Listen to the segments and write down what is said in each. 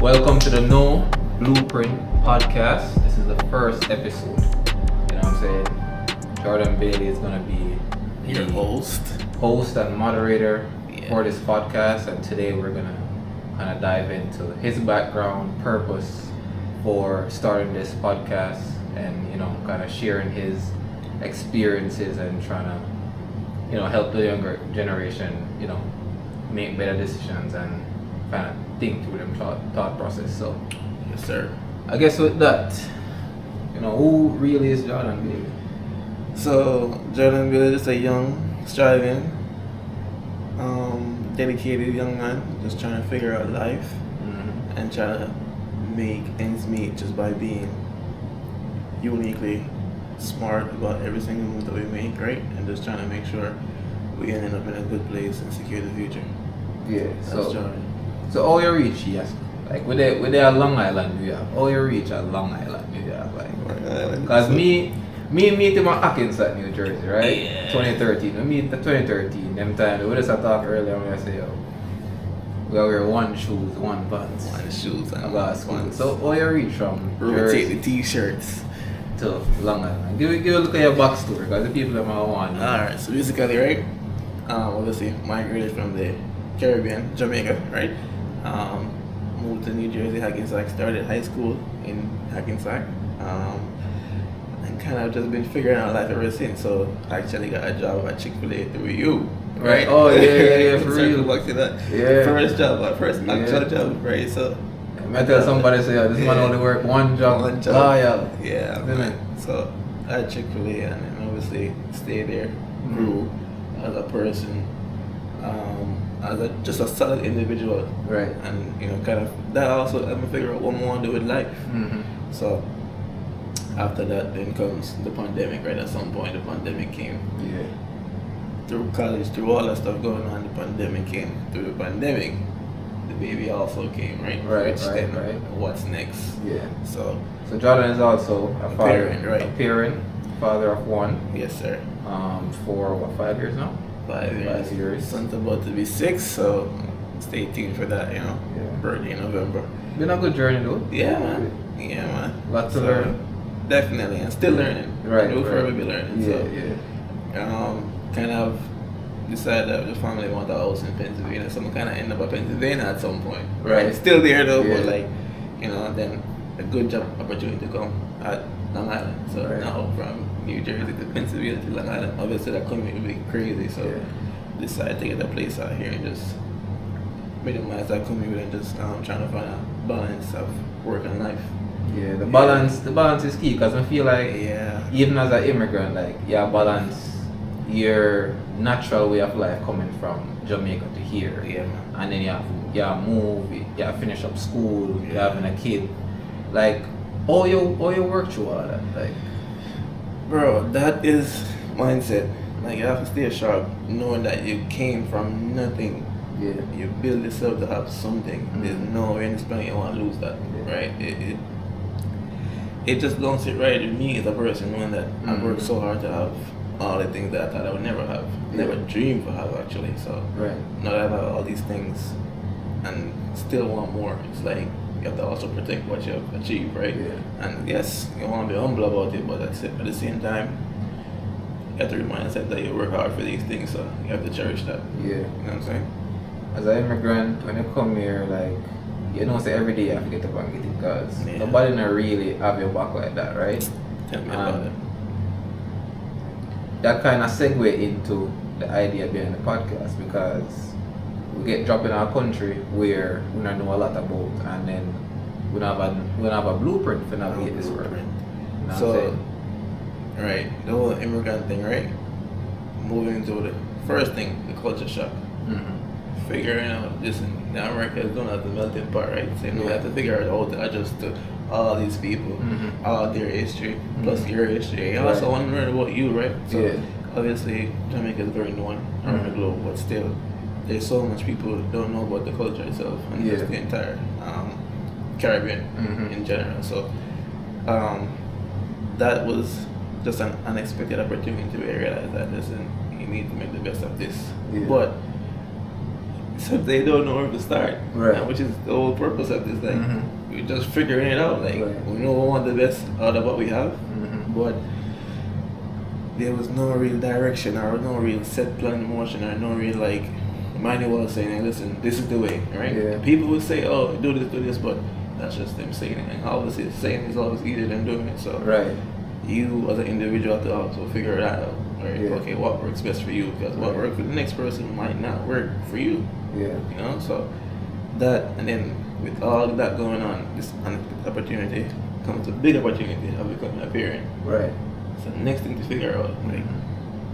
Welcome to the No Blueprint podcast. This is the first episode. You know what I'm saying? Jordan Bailey is going to be Your the host and moderator for this podcast, and today we're going to kind of dive into his background, purpose for starting this podcast, and kind of sharing his experiences and trying to help the younger generation make better decisions and kind of think through them thought process. So Yes, sir. I guess with that, who really is Jordan Bailey? So Jordan Bailey is a young, striving, dedicated young man just trying to figure out life and trying to make ends meet just by being uniquely smart about every single move that we make, right? And just trying to make sure we end up in a good place and secure the future. Yeah. That's Jordan. So all you reach, yes. Like with the Long Island, New York. All you reach at Long Island, New York, like. Because me meet him at Hackensack, New Jersey, right? Yeah. 2013. We meet at 2013. Them time we just talked earlier when I say, we gotta wear one shoes, one pants. One shoes and one school. So all you reach from Jersey rotate the t-shirts to Long Island. Give a look at your backstory, because the people that might want. Alright, so basically, right, obviously migrated from the Caribbean, Jamaica, right? Moved to New Jersey, Hackensack, started high school in Hackensack, and kind of just been figuring out life ever since. So I actually got a job at Chick-fil-A through you, right? Oh yeah, for real. Back to that. Yeah. First job, my first actual job, right? So I tell somebody say, this man only work one job. Loyal. Yeah, man. So I had Chick-fil-A and then obviously stayed there, grew as a person, as just a solid individual, Right. And kind of that also let me figure out what I want to do with life. So after that, then comes the pandemic. Right, at some point the pandemic came. Yeah. Through college, through all that stuff going on, the pandemic came. Through the pandemic, the baby also came. Right. Which then, what's next? Yeah. So Jordan is also a father, parent, right? A parent, father of one. Yes, sir. For what, 5 years now? 5 years. 5 years. Son's about to be 6, so stay tuned for that. Yeah. Birthday in November. Been a good journey though. Yeah, man. Yeah, man. Lots to learn. Definitely, and still learning. Right. We'll forever be learning. Yeah. Kind of decided that the family want a house in Pennsylvania, so I'm kind of end up at Pennsylvania at some point. Right. Still there though, Yeah. but then a good job opportunity to come at Long Island. So now from New Jersey to Pennsylvania to Long Island, obviously that commute would be crazy. So decided to get a place out here and just minimize that commute and just trying to find a balance of work and life. Yeah, the balance is key, because I feel like even as an immigrant, balance your natural way of life coming from Jamaica to here. Yeah. And then you move, you finish up school, you're having a kid. Like all you work through all that. Like, bro, that is mindset. Like you have to stay sharp, knowing that you came from nothing. yeah. You build yourself to have something. There's no way in this planet you want to lose that, right? It just don't sit right with me as a person, knowing that I worked so hard to have all the things that I thought I would never have, never dreamed to have actually. So now that I have all these things and still want more, it's like you have to also protect what you have achieved, right? Yeah. And yes, you want to be humble about it, but at the same time, you have to remind yourself that you work hard for these things, so you have to cherish that. Yeah. You know what I'm saying? As an immigrant, when you come here, say every day you have to get up and get it, because nobody not really have your back like that, right? Tell me about it. That kind of segue into the idea behind the podcast, because we get dropped in our country where we don't know a lot about, and then we don't have a blueprint for navigate this world. You know what I'm saying? Right, the whole immigrant thing, right? Moving into the first thing, the culture shock. Figuring out this in America is known as the melting pot, right? So you have to figure out how to adjust to all these people, all their history, plus your history. You also want to learn about you, right? So obviously Jamaica is very known around the globe, but still there's so much people who don't know about the culture itself and just the entire Caribbean in general. So that was just an unexpected opportunity to realize that listen, you need to make the best of this. But So they don't know where to start, Right. which is the whole purpose of this. Like, we're just figuring it out. Like, Right. we know we want the best out of what we have, but there was no real direction or no real set plan in motion or no real like manual saying, hey, listen, this is the way, right? Yeah. People would say, oh, do this, but that's just them saying it. And obviously, saying is always easier than doing it. So, Right. you as an individual have to also figure that out. Right? Yeah. Okay, what works best for you? Because what works for the next person might not work for you. Yeah. You know, so that, and then with all of that going on, this opportunity comes a big opportunity of becoming a parent. Right. So the next thing to figure out, like,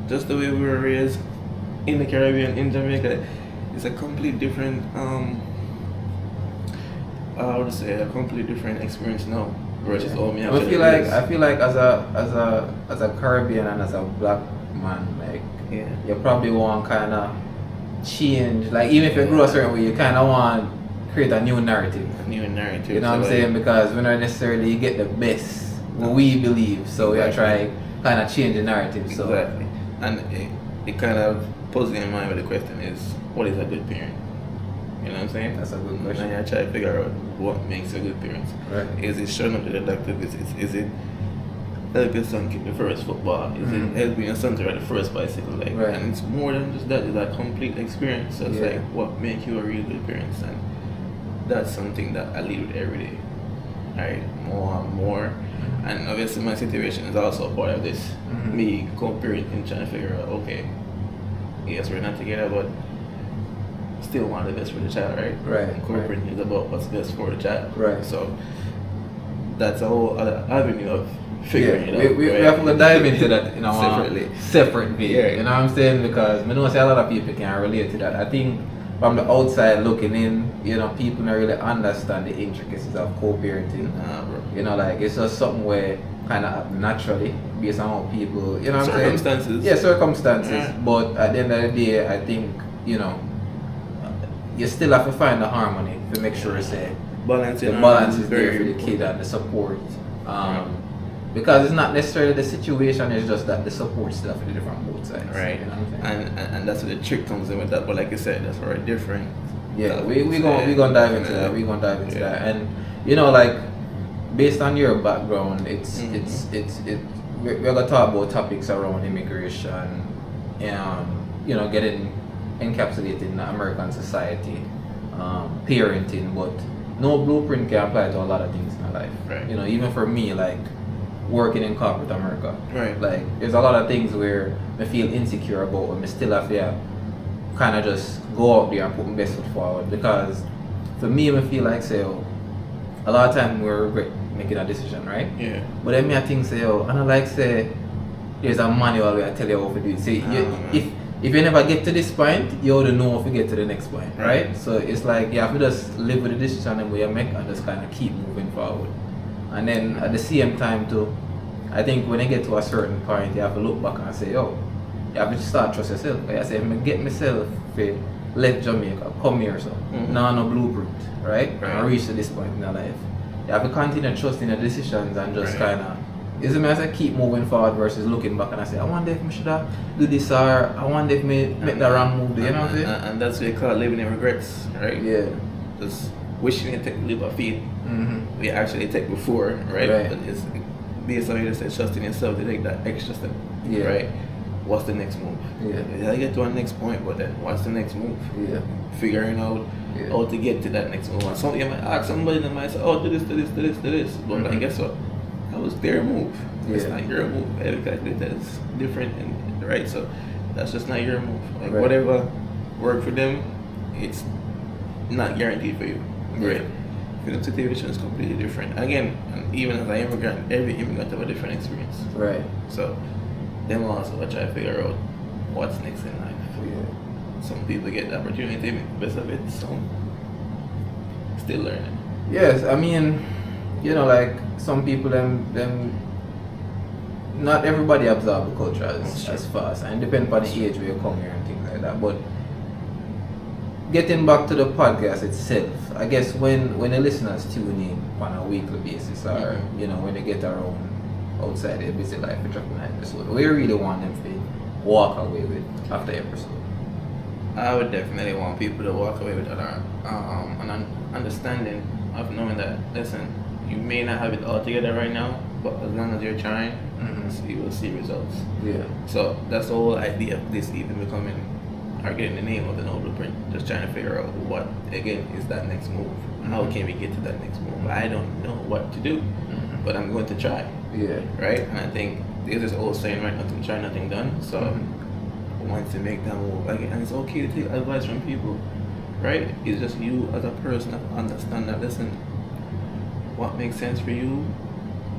just the way we were raised in the Caribbean, in Jamaica, it's a complete different, I would say a completely different experience now versus all me. I feel like as a Caribbean and as a black man, like you probably want kind of change. Like even if you grew a certain way, you kind of want create a new narrative. You know what I'm saying? Because we're not necessarily get the best what we believe, so we are trying kind of change the narrative. So exactly, and it kind of puts in mind with the question is, what is a good parent? You know what I'm saying? That's a good question. And I try to figure out what makes a good parent. Right. Is it showing up to the doctor? Is it help your son kick the first football? Is it helping your son to ride the first bicycle? Like, and it's more than just that. It's a complete experience. So it's like what makes you a really good parent, and that's something that I live with every day. Right, more and more. And obviously my situation is also a part of this. Me comparing and trying to figure out, okay, yes, we're not together, but still want the best for the child, right? Right. And corporate is about what's best for the child. Right. So that's a whole other avenue of figuring it out. We have to dive into that, separate video. Yeah. You know what I'm saying? Because I know a lot of people can relate to that. I think from the outside looking in, you know, people don't really understand the intricacies of co-parenting. You know, like it's just something where kind of naturally based on how people, you know what I'm saying? Circumstances. Yeah, circumstances. But at the end of the day, I think, you know, you still have to find the harmony to make sure the balance is there for the kid and the support. Because it's not necessarily the situation, it's just that the support still for the different both sides. Right. You know what I'm saying? And that's where the trick comes in with that. But like you said, that's very different. Yeah, we gonna dive into that. We're gonna dive into that. And you know, like based on your background, we're gonna talk about topics around immigration and you know, getting encapsulated in American society, parenting, but no blueprint can apply to a lot of things in my life. Right. You know, even for me, like working in corporate America. Right. Like there's a lot of things where I feel insecure about and I still have to kind of just go out there and put my best foot forward, because for me I feel like say a lot of time we regret making a decision, right? Yeah. But then me I think say and I like say there's a manual where I tell you how to do it. Say if you never get to this point, you ought to know if you get to the next point, right? So it's like you have to just live with the decision and you make and just kind of keep moving forward. And then at the same time too, I think when you get to a certain point, you have to look back and say, yo, you have to start trust yourself. Like I say, I get myself to left Jamaica, come here, so now no blueprint, right? And reach to this point in your life. You have to continue trusting your decisions and just kind of, is it me as I keep moving forward versus looking back and I say, I wonder if I should have do this or I wonder if I make the wrong move, you know what I'm saying? And that's what you call living in regrets, right? Yeah. Just wishing you take the leap of faith we actually take before, right? But it's based on you to say trust in yourself to take that extra step, right? What's the next move? Yeah. I get to a next point, but then what's the next move? Yeah. Figuring out how to get to that next move. And some you might ask somebody that might say, oh, do this. But like, guess what? That was their move. It's not your move. Exactly. That's different, and right? So that's just not your move. Like whatever worked for them, it's not guaranteed for you. Right? The situation is completely different. Again, and even as an immigrant, every immigrant have a different experience. Right. So them also I try to figure out what's next in life. Some people get the opportunity, make the best of it. Some still learning. Yes, I mean, you know, like some people them not everybody absorb the culture as fast, and depend on the age where you come here and things like that. But getting back to the podcast itself, I guess when the listeners tune in on a weekly basis, or you know, when they get around outside their busy life and dropping an episode, we really want them to walk away with after episode. I would definitely want people to walk away with an understanding of knowing that, listen, you may not have it all together right now, but as long as you're trying, you will see results. Yeah. So that's the whole idea of this even becoming, or getting the name of the no blueprint, just trying to figure out what, again, is that next move. How can we get to that next move? I don't know what to do, but I'm going to try. Yeah. Right? And I think there's this old saying, right, nothing try, nothing done. So once you make that move, again, and it's okay to take advice from people, right? It's just you as a person that understand that, listen, what makes sense for you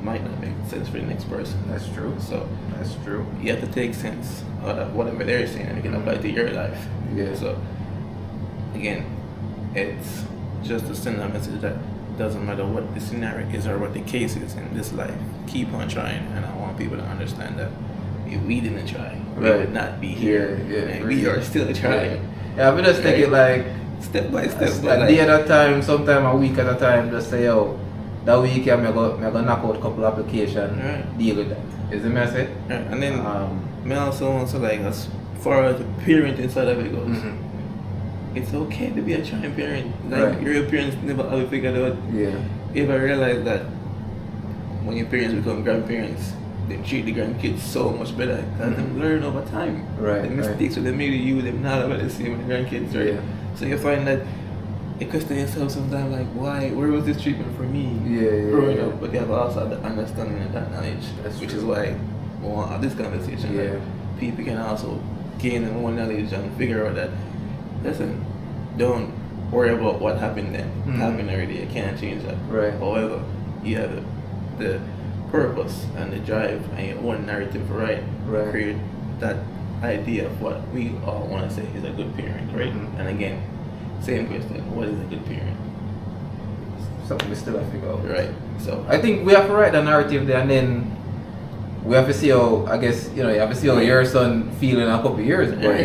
might not make sense for the next person. That's true. So that's true. you have to take sense out of whatever they're saying and you can apply it to your life. Yeah. So again, it's just to send a message that doesn't matter what the scenario is or what the case is in this life, keep on trying. And I want people to understand that if we didn't try, we would not be here. Yeah, and we are still trying. Yeah, we just take it like step by step. A day at a time, sometime a week at a time, just say, yo, that week I'm gonna knock out a couple applications, deal with that. Is the message? Right. And then me also like, as far as the parenting side of it goes, it's okay to be a trying parent. Like your parents never have it figured out. Yeah. If I realize that when your parents become grandparents, they treat the grandkids so much better because they learn over time. Right. The mistakes that they made with you, they're not about the same with the grandkids, right? Yeah. So you find that you question yourself sometimes like, where was this treatment for me Yeah, growing up? But you have also the understanding and that knowledge, which is why we want to have this conversation. Yeah. That people can also gain more knowledge and figure out that, listen, don't worry about what happened then. It happened already, you can't change that. Right. However, you have the purpose and the drive and your own narrative, right? Create that idea of what we all want to say is a good parent, right? And again, same question, what is a good parent? Something we still have to figure out. Right. So I think we have to write the narrative there, and then we have to see how, I guess, you have to see how your son feel in a couple of years, but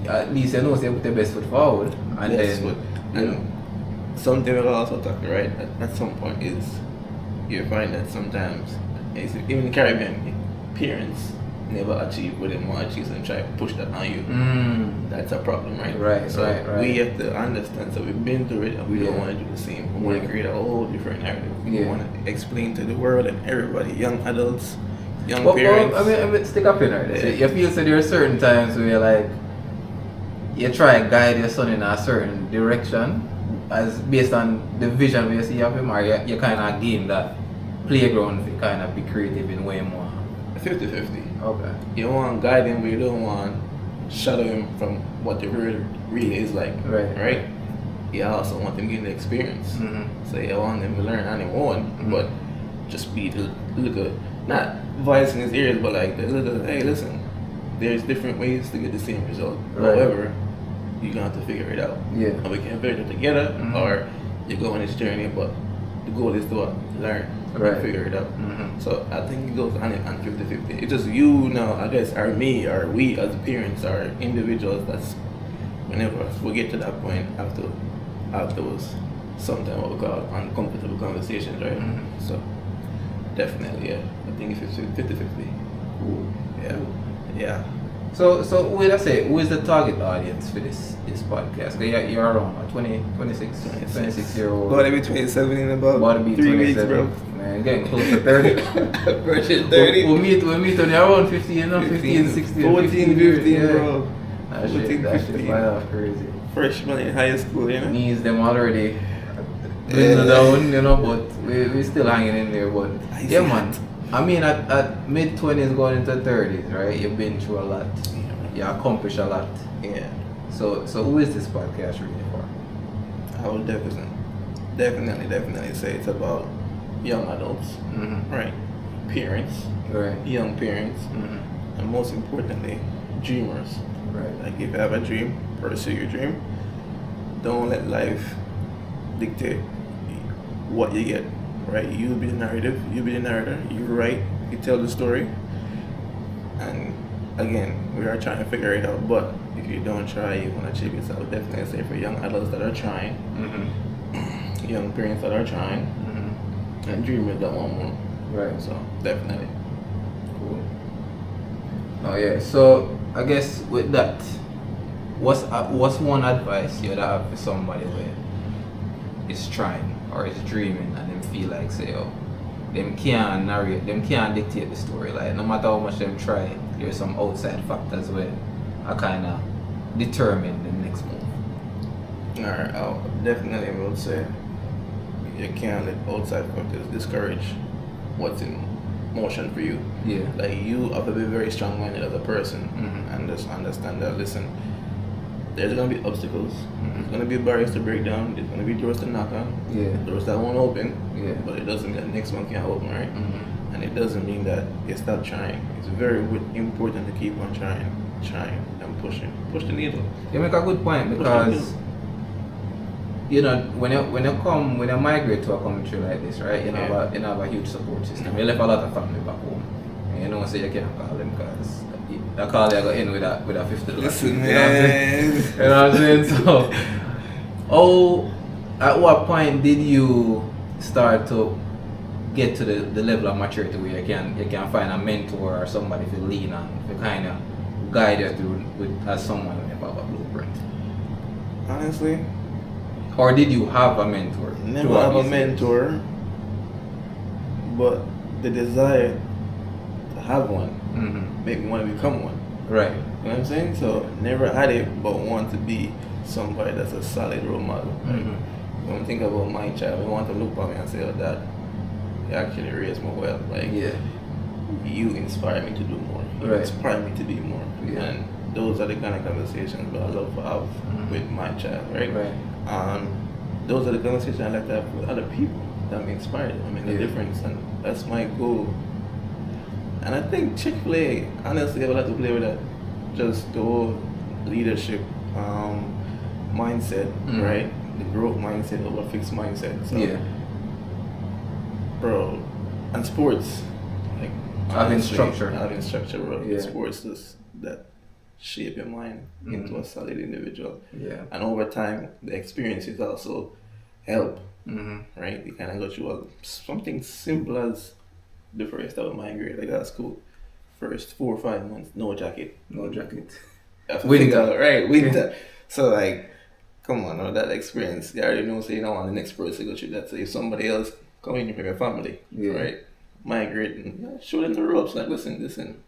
at least you know they put their best foot forward. And then something we'll also talk, right, at some point is you find that sometimes, even in the Caribbean, parents never achieve what they want to achieve and try to push that on you. That's a problem, right? So we have to understand, so we've been through it and we don't want to do the same. We want to create a whole different narrative. We want to explain to the world and everybody, young adults, young parents. I mean, stick up in there. So you feel that there are certain times where you're like, you try to guide your son in a certain direction as based on the vision where you see of him, or you kind of gain that playground to kind of be creative in way more. 50-50. Okay. You want to guide him, but you don't want to shadow him from what the world really is like. Right? You also want them to get the experience. So you want them to learn on their own, but just be the little, not voice in his ears, but like the little, hey, listen, there's different ways to get the same result. However, you're going to have to figure it out. And we can figure it together, or you go on this journey, but the goal is to learn and figure it out. So I think it goes on 50-50. It's just you now, I guess, or me, or we as parents, or individuals, that's whenever we get to that point after those sometimes what we call uncomfortable conversations, right? So definitely, I think it's 50-50. Cool. Yeah. So wait, let's say, who is the target audience for this podcast? Because you're around 26-year-old. About to be 27 in about about to be 3 weeks, 27. bro. Man, getting close to 30. Version 30. We'll meet when you're around 15, 15, 16, 14, 15, yeah. bro. That shit fly off crazy. Freshman in high school, Knees them already dwindle down, but we still hanging in there. But yeah, man. I mean, at mid-20s going into 30s, right? You've been through a lot. You accomplished a lot. Yeah. So who is this podcast really for? I would definitely say it's about young adults, right? Parents, young parents, and most importantly, dreamers. Right. Like if you have a dream, pursue your dream. Don't let life dictate what you get. Right, you be the narrative, you be the narrator, you write, you tell the story. And again, we are trying to figure it out, but if you don't try, you won't achieve it. So I would definitely say for young adults that are trying, young parents that are trying, and dreamers that want more. Right. So definitely. Cool. Oh yeah, so I guess with that, what's one advice you'd have for somebody where is trying or is dreaming and them feel like say them can't dictate the story, like no matter how much them try, there's some outside factors where I kinda determine the next move. Alright, I definitely will say you can't let outside factors discourage what's in motion for you. Yeah. Like you have to be very strong minded as a person and just understand that listen, there's gonna be obstacles, there's gonna be barriers to break down, there's gonna be doors to knock on, doors that won't open, but it doesn't mean that the next one can't open, right? And it doesn't mean that you stop trying. It's very important to keep on trying and push the needle. You make a good point because you know when you migrate to a country like this, right? You have a huge support system. You left a lot of family back home, and you know say you can't call them because I call you in with a $50. Listen, man. You know what I'm saying? So, at what point did you start to get to the level of maturity where you can find a mentor or somebody to lean on to kind of guide you through as someone with a blueprint? Honestly, or did you have a mentor? Never have a mentor, but the desire to have one made me want to become one. Right. You know what I'm saying? So never had it, but want to be somebody that's a solid role model. Right? When I think about my child, I want to look at me and say, "Oh, Dad, you actually raised me well. Like, you inspire me to do more. You inspire me to be more." And those are the kind of conversations that I love to have with my child, right? Those are the conversations I like to have with other people that me inspired. I mean, the difference, and that's my goal. And I think Chick-fil-A, honestly, I would like to play with that. Just the whole leadership mindset, right? The growth mindset over fixed mindset. So, bro, and sports, like having structure, bro. Sports is that shape your mind into a solid individual. And over time, the experiences also help, right? You kind of go through something simple as the first time of my grade, like that's cool. First 4 or 5 months, no jacket. Winter. So like, come on, that experience, you already know, so you don't want the next person to go through that. So if somebody else come in from your family, right, migrating, show them the ropes, like listen,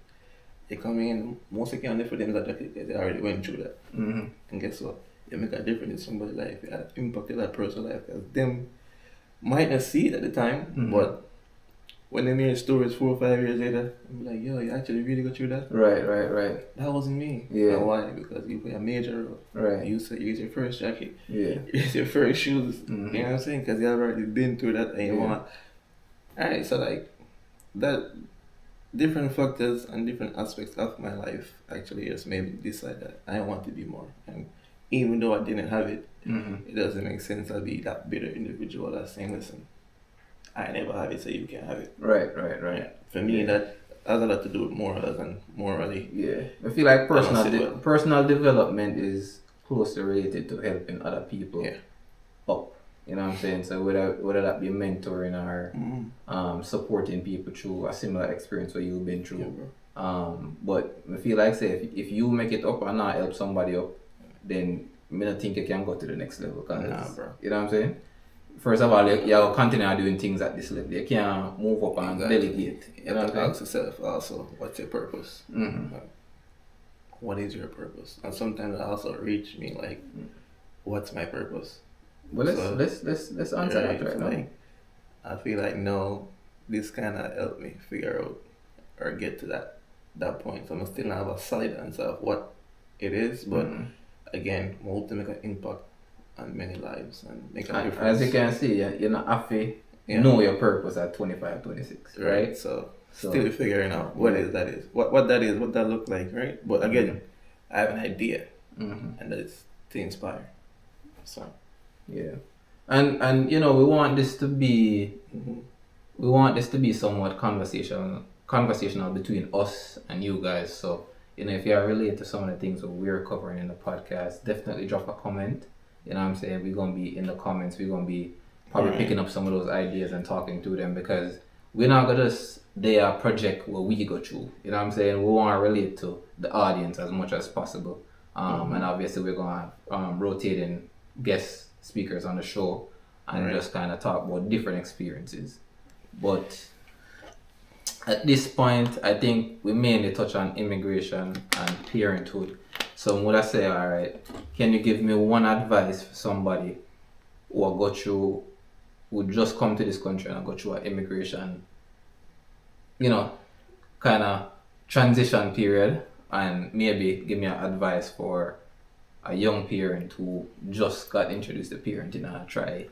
they come in, most of the time for them that jacket, they already went through that. And guess what? You make a difference in somebody's life, you had impacted that person's life, because them might not see it at the time, but when they hear stories 4 or 5 years later, I'm like, yo, you actually really got through that? Right. That wasn't me. And why? Because you play a major role. Right. You use your first jacket. You use your first shoes. You know what I'm saying? Because you have already been through that and you want. Alright, so like, that different factors and different aspects of my life actually just made me decide that I want to be more. And even though I didn't have it, it doesn't make sense to be that bitter individual that's saying, listen, I never have it, so you can have it. Right. For me, that has a lot to do with morals and morally. I feel like personal development is closely related to helping other people up. You know what I'm saying? So whether that be mentoring or supporting people through a similar experience what you've been through. But I feel like say if you make it up and not help somebody up, then I don't think you can go to the next level. Bro. You know what I'm saying? First of all, you continue doing things at this level. You can't move up and delegate. You know what I'm saying? Ask yourself also, what's your purpose? What is your purpose? And sometimes it also reach me like, what's my purpose? Well, let's answer that right now. Like, I feel like no, this kind of helped me figure out or get to that point. So I'm still not have a solid answer of what it is, but again, I hope to make an impact on many lives and make a difference. As you can see, you're not happy. Know your purpose at 25, 26, right? So still figuring out what that is, what that is, what that look like, right? But again, I have an idea, and that is to inspire. So and you know we want this to be somewhat conversational between us and you guys. So you know if you are related to some of the things that we're covering in the podcast, definitely drop a comment. You know what I'm saying? We're going to be in the comments. We're going to be probably picking up some of those ideas and talking through them because we're not going to project what we go through. You know what I'm saying? We want to relate to the audience as much as possible. And obviously we're going to rotating guest speakers on the show and just kind of talk about different experiences. But at this point, I think we mainly touch on immigration and parenthood. So would I say, all right, can you give me one advice for somebody who just come to this country and go through an immigration, kind of transition period, and maybe give me an advice for a young parent who just got introduced to parenting and try,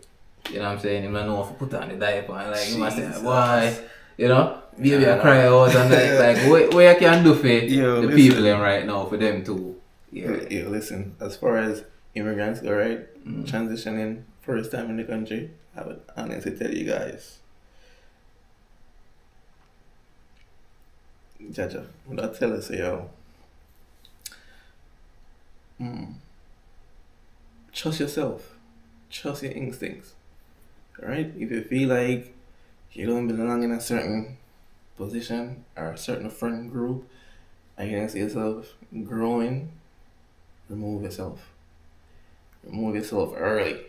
you know what I'm saying? You don't know if to put on the diaper and like, you must say, why, baby I cry out and like what you can do for the people right now for them to, listen, as far as immigrants go, right, transitioning first time in the country, I would honestly tell you guys, Jaja, when I tell us, trust yourself, trust your instincts, right? If you feel like you don't belong in a certain position or a certain friend group, and you can see yourself growing, remove yourself. Remove yourself early.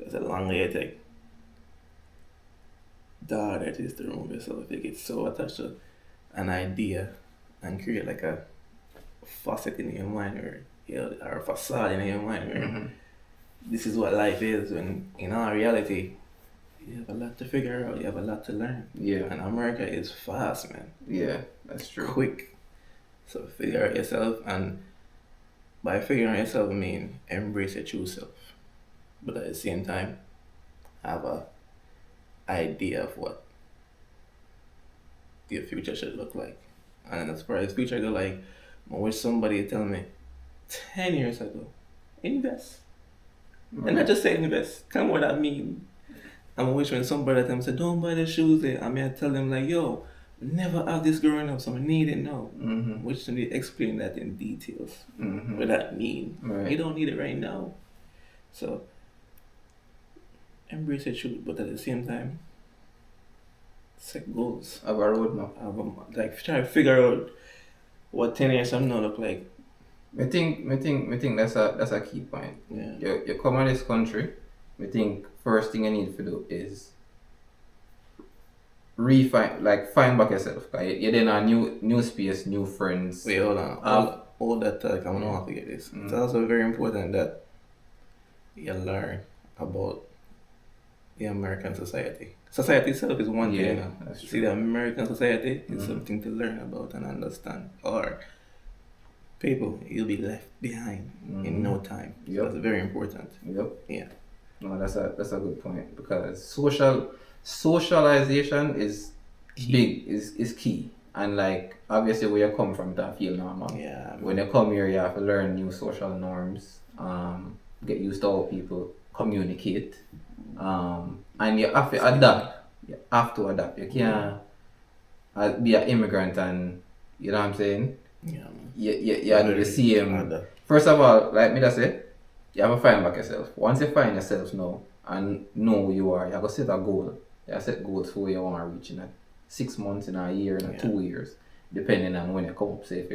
That's a long way to take. That it is to remove yourself. You get so attached to an idea and create like a facet in your mind or a facade in your mind where this is what life is, when in all reality you have a lot to figure out, you have a lot to learn. Yeah. And America is fast, man. Yeah, that's true. Quick. So figure out yourself, and by figuring out yourself I mean embrace your true self. But at the same time have a idea of what your future should look like. And as far as future go, like I wish somebody tell me 10 years ago, invest. And not just say invest. Tell me what that mean. I wish when somebody tell me say don't buy the shoes there, I mean I tell them like, yo, never have this growing up, so I need it now. Which they explain that in details. What that mean. Right. You don't need it right now. So embrace your truth, but at the same time set goals. Have a roadmap. Like try to figure out what 10 years from now look like. I think that's a key point. Yeah. You come to this country, I think first thing you need to do is find back yourself. You're in a new space, new friends. Wait, hold on. All that talk, I'm not forget this. It's also very important that you learn about the American society. Society itself is one thing. That's true. See, the American society is something to learn about and understand. Or people, you'll be left behind in no time. So that's very important. Yep. Yeah. No, that's a good point, because socialization is big, is key. And like obviously where you come from that feel normal. Yeah. When you come here you have to learn new social norms, get used to how people communicate. And you have to adapt. You can't be an immigrant and you know what I'm saying? Yeah. You have the same. First of all, like me that say, you have to find back yourself. Once you find yourself now and know who you are, you have to set a goal. You have to set goals for where you want to reach in 6 months, in a year, in 2 years, depending on when you come up. Say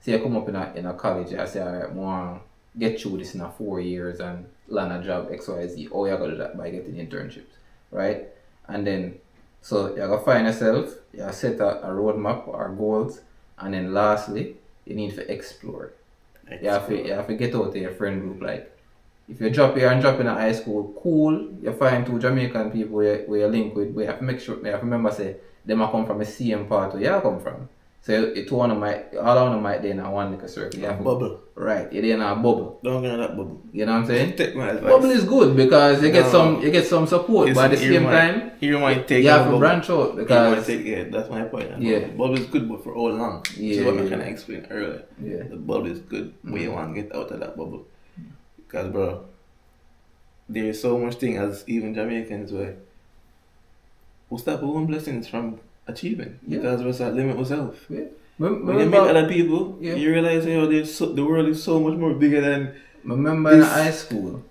you come up in a college, I say, all right, I want to get through this in 4 years and land a job XYZ. Or you got to do that by getting internships, right? And then, so you got to find yourself, you have to set a roadmap or goals, and then lastly, you need to explore. You have to get out of your friend group. Like, if you drop here and drop in a high school, cool, you find 2 Jamaican people where you link with, but you have to make sure, you have to remember, say, them are come from the same part where you come from. So all of them might be in a one little circle. You have to, bubble. Right, you're in a bubble. Don't get in that bubble. You know what I'm saying? Take my advice. Bubble is good because you get some support, but at the same time, you might take you have to branch out because that's my point. Yeah. Bubble is good, but for all long. Yeah, That's what I'm trying to explain earlier. Yeah. The bubble is good, but you want to get out of that bubble. Because, bro, there is so much thing as even Jamaicans where we stop our own blessings from achieving because we start limit ourselves. Yeah. When you meet other people, you realize the world is so much more bigger than. Remember in high school,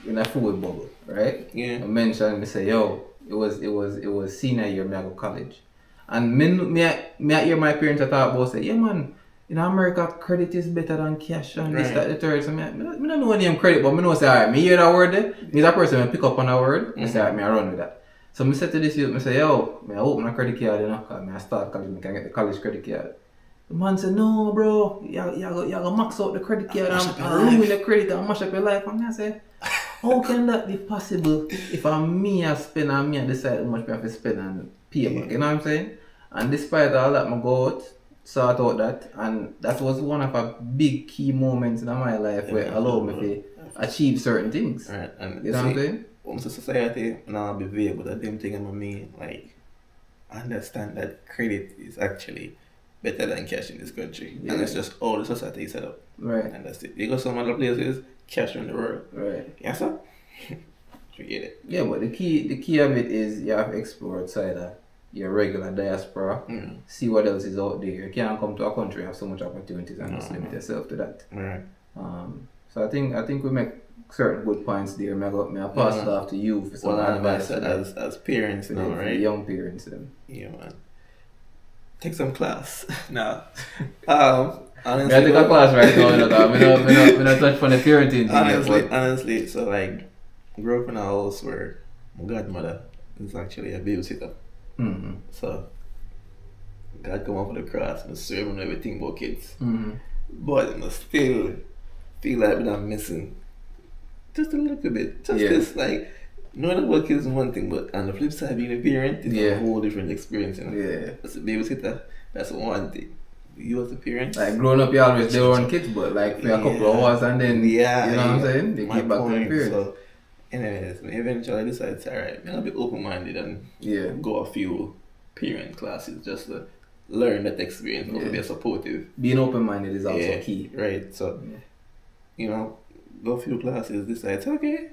in a food bubble, right? Yeah. I mentioned, me say, yo, it was senior year, me I go college, and me I hear my parents talk about say, yeah man, in America, credit is better than cash and this, that, the third. So I don't know what name credit, but I know say, alright, me hear that word there. Me as a person, I pick up on that word, I say, alright, I run with that. So I said to this youth, I say, yo, I open a credit card, you know, because I start college, I can get the college credit card. The man said, no, bro, you go max out the credit card and ruin the credit and mash up your life. And I say, how can that be possible if I'm me I spend and me I decide how much I have to spend and pay back, you know what I'm saying? And despite all that, I go out, sort out that, and that was one of the big key moments in my life where allowed me to achieve certain things. Right, and you know what I'm saying? Almost society, now be vague, but I don't think I mean, like, understand that credit is actually better than cash in this country. Yeah. And it's just all the society is set up. Right. And that's it. You go some other places, cash in the world. Right. Yes, sir? Forget it. Yeah, but the key of it is you have to explore outside of your regular diaspora, see what else is out there. You can't come to a country and have so much opportunities and just limit yourself to that. Right. So I think we make certain good points there. I pass it off to you for some advice as parents now, right? Young parents then. Yeah, man. Take some class. No. Honestly, I take a class right now, you know, I'm not touch on the parenting thing. Honestly, so like, I grew up in a house where my godmother is actually a babysitter. Mm-hmm. So, God come up with the cross and serve and everything about kids. Mm-hmm. But I still feel like I'm missing just a little bit. Just like, knowing about kids is one thing, but on the flip side, being a parent is a whole different experience. You know? Yeah. As a babysitter, that's one thing. You as a parent, like growing up, you always their own kids, but like for a couple of hours and then you know what I'm saying, they keep back to the parents. So, anyways, eventually I decided, alright, I'll be open-minded and go a few parent classes just to learn that experience, to be supportive. Being open-minded is also key. Right. So, you know, go a few classes, decide, okay,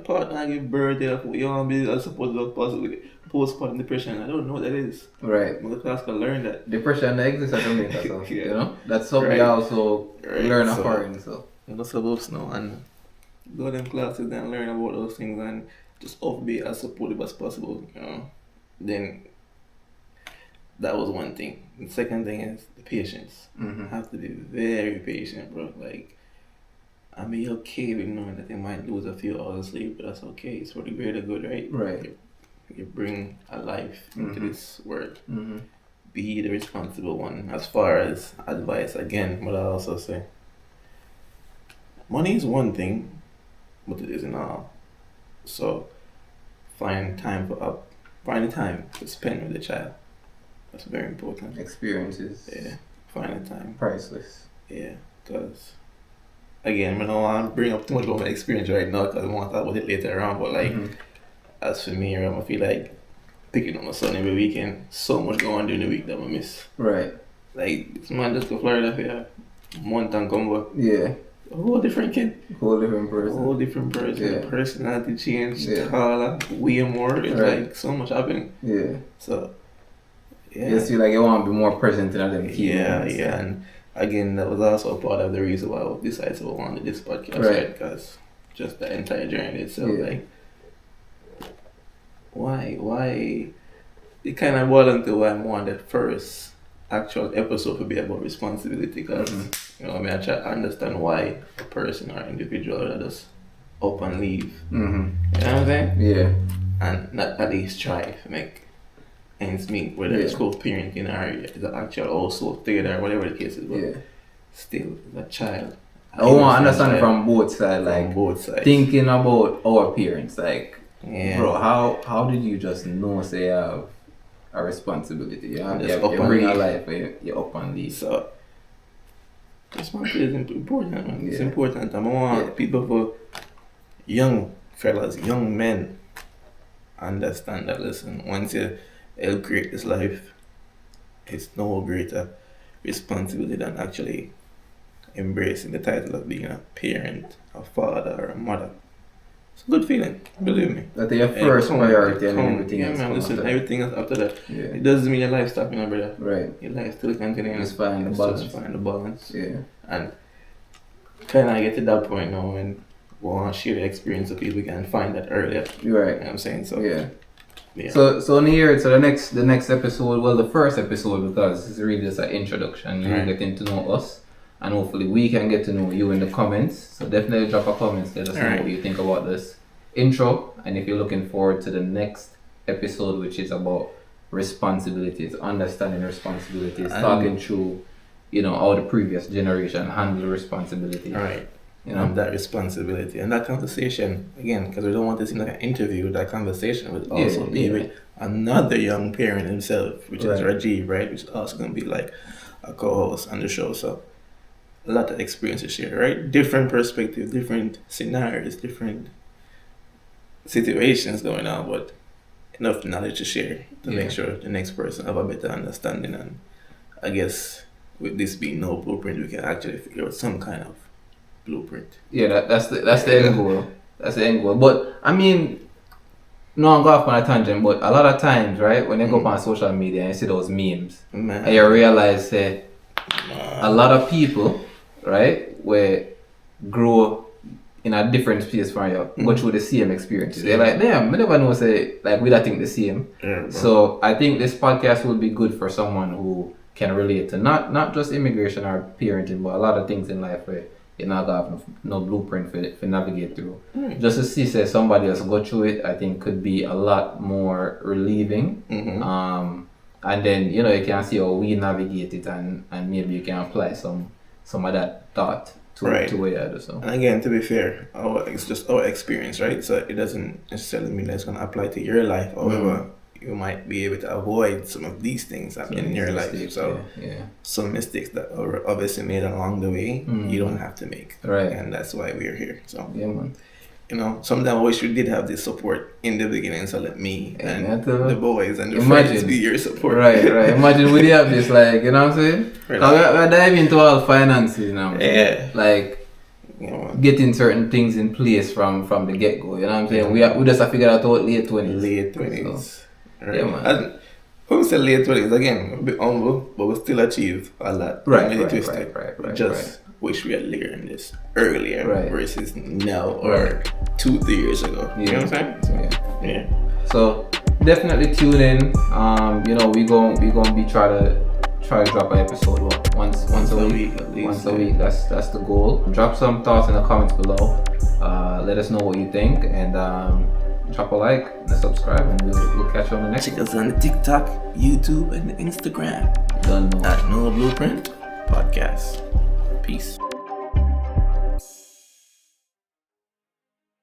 partner give birth, you want to be as supportive as possible. Postpartum depression, I don't know what that is. Right. But the class can learn that. Depression exists at Jamaica, so, you know? That's something we also learn a foreign, so. You're not supposed to know, and go to them classes and learn about those things and just be as supportive as possible, you know? Then, that was one thing. The second thing is the patience. Mm-hmm. Have to be very patient, bro. Like, I mean, okay with knowing that they might lose a few hours of sleep, but that's okay. It's for the greater good, right? Right. You bring a life into this world. Mm-hmm. Be the responsible one. As far as advice, again, what I also say, money is one thing, but it isn't all. So, find time to spend with the child. That's very important. Experiences. Yeah, find the time. Priceless. Yeah, because again, I don't want to bring up too much about my experience right now because I want to talk about it later on. But like, as for me, I feel like picking up my son every weekend. So much going on during the week that I miss. Right. Like, this man just go to Florida for a month and come back. Yeah. A whole different kid. Whole different person. A whole different person. Yeah. Personality change, taller, way more. It's like so much happening. Yeah. So, yeah. You feel like you want to be more present in them key moments. Yeah. And again, that was also part of the reason why I decided to go on to this podcast, right? Because just the entire journey itself, like, why? It kind of boiled into why I wanted the first actual episode to be about responsibility, because you know, I mean, I try to understand why a person or individual that just up and leave. You know what I'm saying? Yeah. And not at least try to make ends meet, whether it's co-parenting or the actual household together, or whatever the case is. But still, as a child, I want to understand from both sides, like both sides. Thinking about our parents, like, bro, how did you just know, say, you have a responsibility? You bring a life, you're up and leave. So, responsibility is important, man. It's important. I want people for young fellas, young men, understand that, listen, once you help create this life, it's no greater responsibility than actually embracing the title of being a parent, a father, or a mother. It's a good feeling, believe me. That your first priority and everything else. Man, listen, everything else after that. Yeah. It doesn't mean your life stops, you know, brother. Right. Your life still continues. Just find the balance. Just find the balance. Yeah. And kind of get to that point now when we want to share the experience so people can find that earlier. Right. You know what I'm saying? So, Yeah. So on here, so the next episode, well, the first episode, because it's really just an introduction. You're getting to know us, and hopefully we can get to know you in the comments. So definitely drop a comment, let us know what you think about this intro, and if you're looking forward to the next episode, which is about responsibilities, understanding responsibilities, talking through, how the previous generation handled responsibility. Right. That responsibility and that conversation, again, because we don't want this to seem like an interview, that conversation would also be with another young parent himself, which is Rajiv, right? Which is also going to be like a co-host on the show. So a lot of experience to share, right? Different perspectives, different scenarios, different situations going on, but enough knowledge to share to make sure the next person have a better understanding. And I guess with this being no blueprint, we can actually figure out some kind of blueprint. Yeah, that's the end goal. That's the end goal. But I mean, no, I'm going off on a tangent, but a lot of times, right, when you go up on social media and you see those memes, and you realize that a lot of people, right, where grow in a different space from you, go through the same experiences. They're like, damn, I never know, say, like, we don't think the same. So I think this podcast will be good for someone who can relate to not just immigration or parenting, but a lot of things in life where you're not going to have no blueprint for navigate through. Just to see say somebody else go through it, I think could be a lot more relieving. And then, you can see how we navigate it, and maybe you can apply some of that thought to where you do so. And again, to be fair, it's just our experience, right? So it doesn't necessarily mean that it's going to apply to your life. However, you might be able to avoid some of these things happening in your life. So some mistakes that are obviously made along the way, you don't have to make. Right. And that's why we're here. So yeah, man. Sometimes I wish we did have this support in the beginning, so let me and the boys and the friends be your support. Right. Imagine we have this, like, you know what I'm saying? We're diving into all finances now. Yeah. Like, getting certain things in place from the get-go, you know what I'm saying? We just have figured out late 20s. Late 20s. So, right. Yeah, man. And when we say late 20s, again, a bit humble, but we still achieve a lot. Right. Wish we had learned this earlier versus now or 2-3 years ago. Yeah. You know what I'm saying? So, So definitely tune in. We gonna be try to drop an episode once a week at least. Once a week. That's the goal. Drop some thoughts in the comments below. Let us know what you think, and drop a like and subscribe, and we'll catch you on the next. Check us on TikTok, YouTube, and Instagram. Done. At No Blueprint Podcast. Peace.